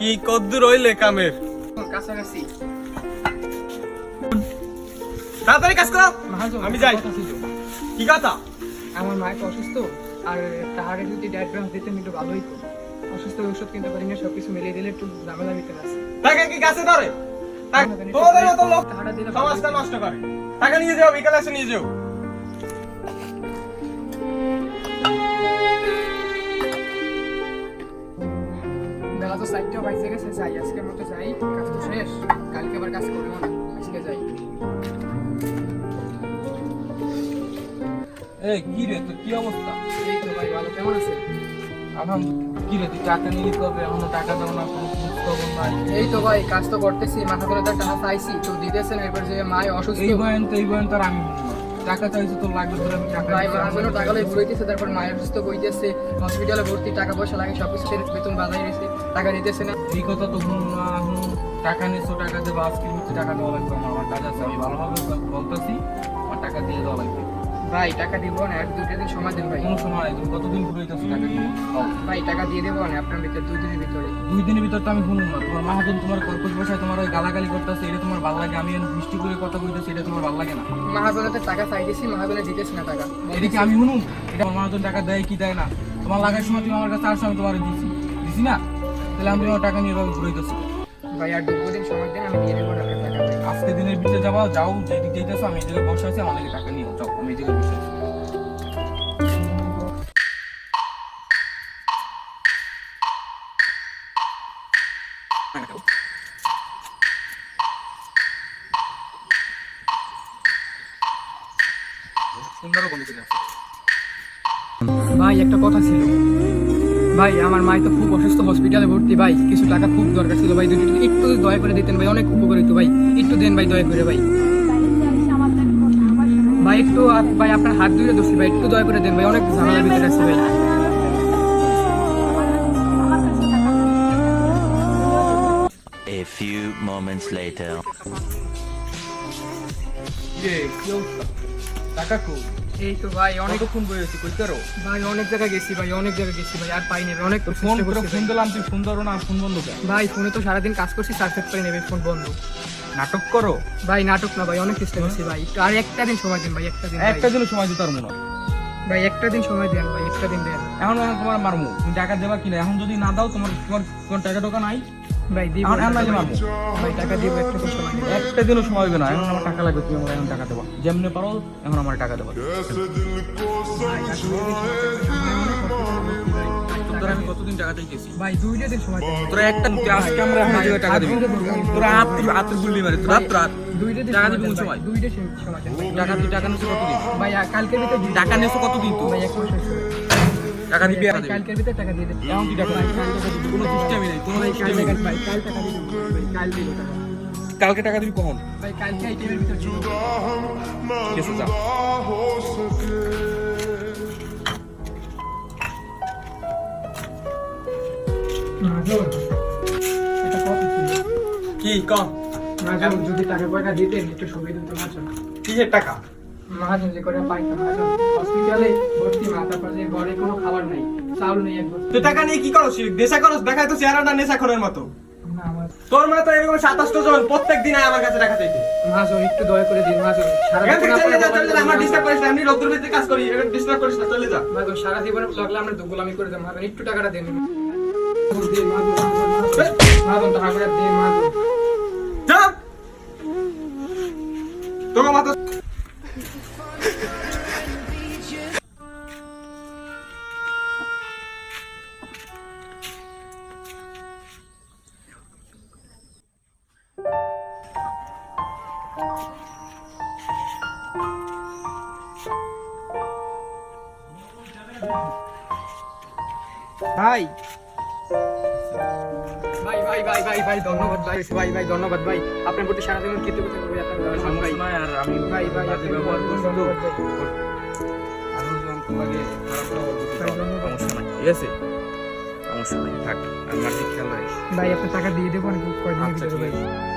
কি কদ্দুর হইলে কামের কাছাকাছি তাড়াতাড়ি কাজ করো। আমি যাই। কি কথা? আমার মায়ের তো অসুস্থ, আর তাহারে যদি ডায়াগ্রাম দিতেন একটু ভালো হইতো। অসুস্থ ওষুধ কিনতে পারি না, সবকিছু মিলিয়ে দিলে একটু ঝামেলা ভিতরে আছে। টাকা কি গাছে ধরে? তোমাদের মতো লোক সমাজটা নষ্ট করে। টাকা নিয়ে যাও, বিকালে এসে নিয়ে যাও। বেলা তো 4টা বাজে গেছে, যাই আজকের মতো যাই, কাজ তো শেষ, কালকে আবার কাজ করবো না, আজকে যাই। এই কি রে, তোর কি অবস্থা? এই তো ভাই ভালো, কেমন আছে? এখন কি রে, তুই টাকা নিয়ে নিতে হবে, এখনো টাকা দাও না, কোনো খবর নাই। এই তো ভাই কাজ তো করতেছি, মাথা ধরে তো টাকা চাইছি তো দিতেছেন, এরপর যে মায় অসুস্থ। এই বয়ান তো আর আমি শুনবো না। টাকা চাইছি তোর লাগবে, তোর আমি টাকা ভাই দিচ্ছি। মাঝখানে টাকা লই ঘুরাইতেছে, তারপর মায়ের অসুস্থ কইতেছে, হসপিটালে ভর্তি, টাকা পয়সা লাগে, সবকিছু বেতন বাজাই রয়েছে, টাকা দিতেছে না। এই কথা তো শুনুন না, এখন টাকা নিচ্ছো, টাকা দেবো, আজকে হচ্ছে টাকা দেওয়া লাগবে আমার কাজ আছে, আমি ভালোভাবে বলতেছি, আমার টাকা দিয়ে দেওয়া লাগবে। ভাই টাকা দিব না, এক দুটো দিন সময় দেন ভাই। কোনো সময় নাই, তুমি কতদিন ঘুরাইতেছো টাকা দিয়ে? ভাই টাকা দিয়ে দেবো না আপনার ভিতরে 2 দিনের ভিতরে। 2 দিনের ভিতর তো আমি শুনুন না, তোমার মাহাজন তোমার কর্কশ ভাষায় তোমার ওই গালাগালি করতেছে, এটা তোমার ভালো লাগে? আমি মিষ্টি করে কথা বলতেছি, এটা তোমার ভালো লাগে না? মহাজনেতে টাকা চাইতেছি, মহাজনে দিতেছে না টাকা। এদিকে আমি শুনুন, এটা আমার মাহাজন টাকা দেয় কি দেয় না, তোমার লাগার সময় তুমি আমার কাছে আসো, আমি তোমার দিছি না, তাহলে আমি তোমার টাকা নিয়ে এভাবে ঘুরাইতেছি। ভাই আর 2 দিন সময় দেন, আমি দিয়ে দেবো না আপনার টাকা ভাই। আজকে দিনের ভিতরে যাও যেদিকে যেতেছো, আমি এই জায়গায় বসে আছি, আমাদেরকে টাকা নিয়ে যাও, আমি এই জায়গায় বসে আছি। সুন্দর বন্ধু আছে। ভাই একটা কথা ছিল ভাই, আমার মাই তো খুব অসুস্থ, হসপিটালে ভর্তি ভাই, কিছু টাকা খুব দরকার ছিল ভাই, দুটো একটু দয়া করে দিতেন ভাই, অনেক উপকারিত ভাই, একটু দেন ভাই দয়া করে ভাই। ভাই একটু ভাই আপনার হাত ধুয়ে দোষী ভাই, একটু দয়া করে দেন ভাই, অনেক ঝামেলার ভিতরে আছে ভাই। A few moments later. কি অবস্থা? টাকা কই? এই তো ভাই অনেক অনেকক্ষণ বই আছি, কই করো? ভাই অনেক জায়গায় গেছি ভাই, অনেক জায়গায় গেছি ভাই, আর পাইনি ভাই, অনেক ফোন চেষ্টা করে করছি ফোন ভাই। দিলাম, তুই ফোন ধরো না, ফোন বন্ধ কেন? ভাই ফোনে তো সারাদিন কাজ করছি, সার্ফেট পাই নেবে, ফোন বন্ধ। নাটক করো? ভাই নাটক না ভাই, অনেক চেষ্টা করছি ভাই, একটু আর একটা দিন সময় দেন ভাই, একটা দিন ভাই। একটা দিন সময় দিতে পারবো না। ভাই একটা দিন সময় দেন ভাই, একটা দিন দেন এখন তোমার মারমু, তুমি টাকা দেবা কিনা? এখন যদি না দাও, তোমার টাকা টোকা নাই, ভাই দিব এখন না যে মারমু। ভাই টাকা দিব, একটা দিন সময় দেন। একটা দিনও সময় হবে না, এখন আমার টাকা লাগবে, তুমি আমার এখন টাকা দেবা, যেমনি পারো এখন আমার টাকা দেবা। তোর আমি কতদিন টাকা চাইতেছি? ভাই 2 দিন সময় দেন তোরা একটা আজকে আমরা এখন এই জায়গায় টাকা দিবি, তোরা হাত গুলি মারে, তোরা রাত 2 দিন টাকা সময় দিবি দেন কোন ভাই, সময়? 2 দিন সময় দেন ভাই। টাকা নিছো কতদিন? ভাই কালকের ভিতরে দিয়ে টাকা নিছো কতদিন তুই? ভাই 1 মাস হয়েছে। টাকা দিবি আর ভাই, দিবি? কালকের ভিতরে টাকা দিয়ে দেন। এখন কি টাকা নাই? কোনো সিস্টেমই নেই, কোনো সিস্টেমই নেই। ভাই কাল টাকা দিয়ে দেন ভাই, কাল দিব টাকা। কালকে টাকা দিবি কখন? ভাই কালকে এই টাইমের ভিতরে দিব। ঠিক আছে, যা। এটা কত ছিল? কি কম? মাঝে যদি টাকা পয়সা দিতেন একটু সুবিধা হতো মাঝে। কিসের টাকা? মহাজন যে করে পাইতাম, মহাজন হসপিটালে ভর্তি, মাথা পাশে ঘরে কোনো খাবার নাই, চাউল নেই এক বস্তা। তুই টাকা নিয়ে কি করো? নেশা করো? দেখায় তো চেহারাটা নেশাখোরের মতো। না আমার তোর মা তো এরকম 27টা জন প্রত্যেক দিন আয় আমার কাছে টাকা চাইতে। মহাজন একটু দয়া করে দিন মহাজন, সারা এখান থেকে চলে যা, চলে যা, আমার ডিস্টার্ব জীবন করিস না, এমনি রোদ্দুর ভিতরে কাজ করি, এখন ডিস্টার্ব করিস না, চলে যা। মহাজন সারা জীবনে লাগলে আমরা তো গোলামি করে দেব মহাজন, একটু টাকাটা দেন দিন মহাজন, মহাজন টাকা করে দিন মহাজন। যা তোকে মাথা ভাই ভাই ভাই ভাই ভাই ভাই ধন্যবাদ ভাই, ভাই ভাই ধন্যবাদ ভাই, আপনার প্রতি সারা জীবন কৃতজ্ঞতা করবো আপনার ভাই। সমস্যা নাই, আর আমি ভাই ভাই বাজে আপনাকে ব্যবহার করছি তো, ধন্যবাদ ভাই। আরো যন্ত্র লাগে, খারাপ ব্যবহার করছি তো, ভাই, ধন্যবাদ। সমস্যা নাই, ঠিক আছে? সমস্যা নাই, থাক, আমার দিক খেয়াল রাখিস। ভাই আপনার টাকা দিয়ে দেবো, কয়দিনের আচ্ছা, ভিতরে ঠিক ভাই। আছে।